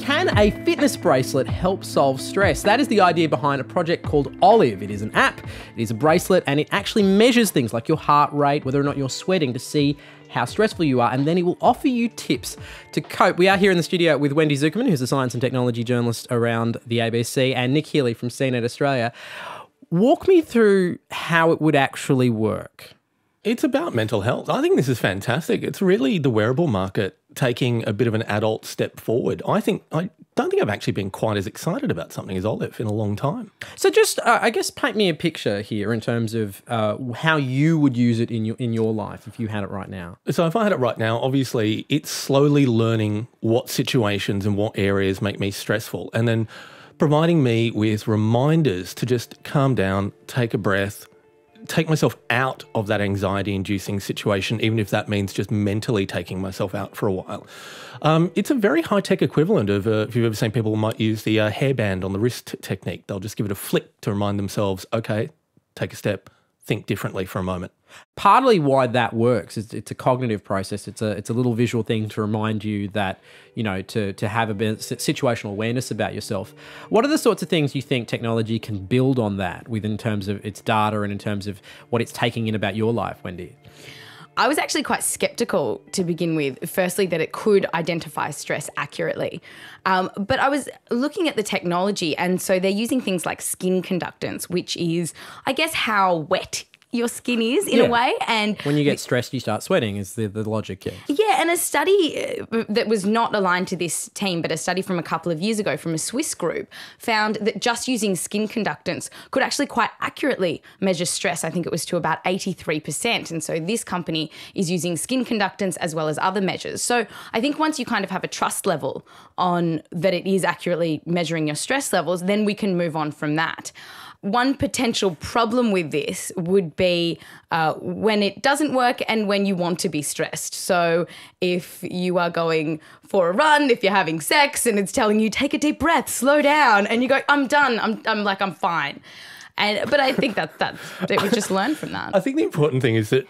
Can a fitness bracelet help solve stress? That is the idea behind a project called Olive. It is an app, it is a bracelet, and it actually measures things like your heart rate, whether or not you're sweating, to see how stressful you are, and then it will offer you tips to cope. We are here in the studio with Wendy Zuckerman, who's a science and technology journalist around the ABC, and Nick Healy from CNET Australia. Walk me through how it would actually work. It's about mental health. I think this is fantastic. It's really the wearable market taking a bit of an adult step forward. I don't think I've actually been quite as excited about something as Olive in a long time. So just, I guess, paint me a picture here in terms of how you would use it in your life if you had it right now. So if I had it right now, obviously it's slowly learning what situations and what areas make me stressful, and then providing me with reminders to just calm down, take a breath, take myself out of that anxiety-inducing situation, even if that means just mentally taking myself out for a while. It's a very high-tech equivalent of, if you've ever seen people might use the hairband on the wrist technique. They'll just give it a flick to remind themselves, okay, take a step, think differently for a moment. Partly why that works is it's a cognitive process. It's a little visual thing to remind you that, you know, to have a bit of situational awareness about yourself. What are the sorts of things you think technology can build on that with in terms of its data and in terms of what it's taking in about your life, Wendy? I was actually quite skeptical to begin with, firstly, that it could identify stress accurately. But I was looking at the technology, and so they're using things like skin conductance, which is, I guess, how wet your skin is in a way. And when you get stressed, you start sweating is the logic, yeah. Yeah, and a study that was not aligned to this team, but a study from a couple of years ago from a Swiss group found that just using skin conductance could actually quite accurately measure stress. I think it was to about 83%. And so this company is using skin conductance as well as other measures. So I think once you kind of have a trust level on that it is accurately measuring your stress levels, then we can move on from that. One potential problem with this would be when it doesn't work and when you want to be stressed. So if you are going for a run, if you're having sex and it's telling you, take a deep breath, slow down, and you go, I'm done, I'm fine. But I think that we just learn from that. I think the important thing is that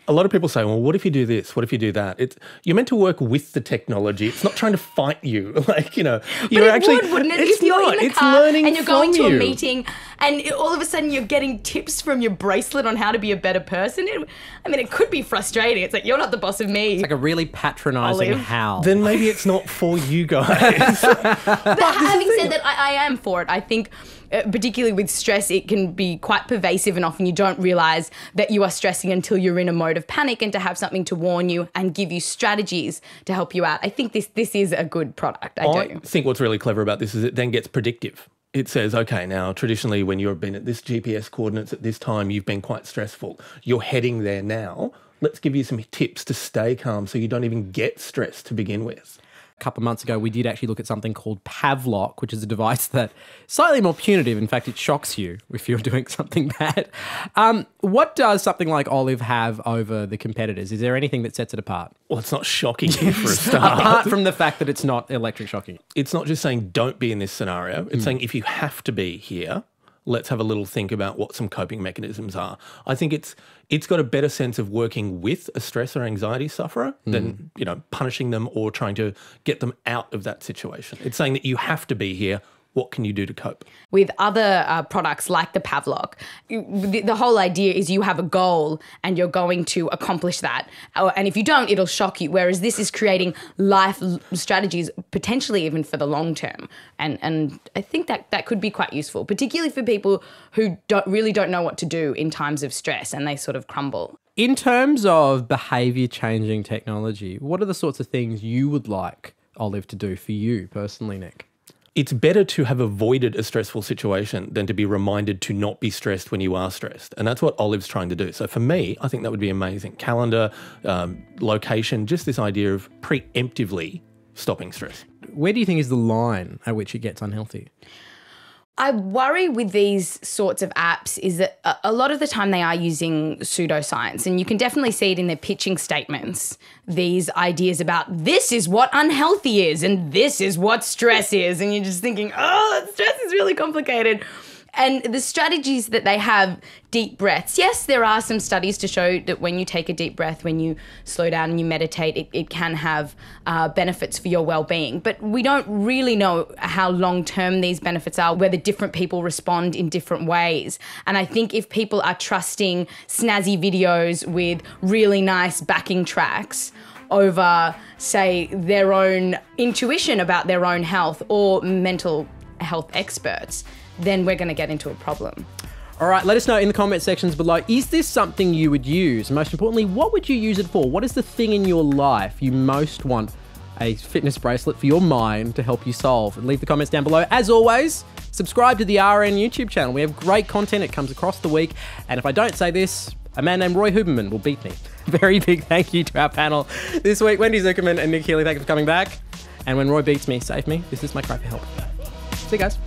a lot of people say, well, what if you do this? What if you do that? You're meant to work with the technology. It's not trying to fight you. Like, you know, you're actually, wouldn't it? It's if you're not. in the It's car learning and you're going to from a you. meeting and all of a sudden you're getting tips from your bracelet on how to be a better person. It could be frustrating. It's like, you're not the boss of me. It's like a really patronising howl. Then maybe it's not for you guys. But having said that, I am for it. I think particularly with stress, it can be quite pervasive and often you don't realise that you are stressing until you're in a mode of panic, and to have something to warn you and give you strategies to help you out. I think this is a good product. I think what's really clever about this is it then gets predictive. It says, okay, now traditionally when you've been at this GPS coordinates at this time, you've been quite stressful. You're heading there now. Let's give you some tips to stay calm so you don't even get stressed to begin with. A couple of months ago, we did actually look at something called Pavlok, which is a device that slightly more punitive. In fact, it shocks you if you're doing something bad. What does something like Olive have over the competitors? Is there anything that sets it apart? Well, it's not shocking you for a start. Apart from the fact that it's not electric shocking. It's not just saying don't be in this scenario. It's saying if you have to be here, let's have a little think about what some coping mechanisms are. I think it's got a better sense of working with a stress or anxiety sufferer than, you know, punishing them or trying to get them out of that situation. It's saying that you have to be here. What can you do to cope? With other products like the Pavlok, the whole idea is you have a goal and you're going to accomplish that. And if you don't, it'll shock you. Whereas this is creating life strategies, potentially even for the long term. And I think that could be quite useful, particularly for people who really don't know what to do in times of stress and they sort of crumble. In terms of behaviour changing technology, what are the sorts of things you would like Olive to do for you personally, Nick? It's better to have avoided a stressful situation than to be reminded to not be stressed when you are stressed. And that's what Olive's trying to do. So for me, I think that would be amazing. Calendar, location, just this idea of preemptively stopping stress. Where do you think is the line at which it gets unhealthy? I worry with these sorts of apps is that a lot of the time they are using pseudoscience, and you can definitely see it in their pitching statements, these ideas about this is what unhealthy is and this is what stress is, and you're just thinking, oh, stress is really complicated. And the strategies that they have, deep breaths. Yes, there are some studies to show that when you take a deep breath, when you slow down and you meditate, it can have benefits for your well-being. But we don't really know how long-term these benefits are, whether different people respond in different ways. And I think if people are trusting snazzy videos with really nice backing tracks over, say, their own intuition about their own health or mental health experts, then we're going to get into a problem. All right, let us know in the comment sections below. Is this something you would use? Most importantly, what would you use it for? What is the thing in your life you most want a fitness bracelet for your mind to help you solve? And leave the comments down below. As always, subscribe to the RN YouTube channel. We have great content. It comes across the week. And if I don't say this, a man named Roy Huberman will beat me. Very big thank you to our panel this week, Wendy Zuckerman and Nick Healy. Thank you for coming back. And when Roy beats me, save me. This is my cry for help. See you guys.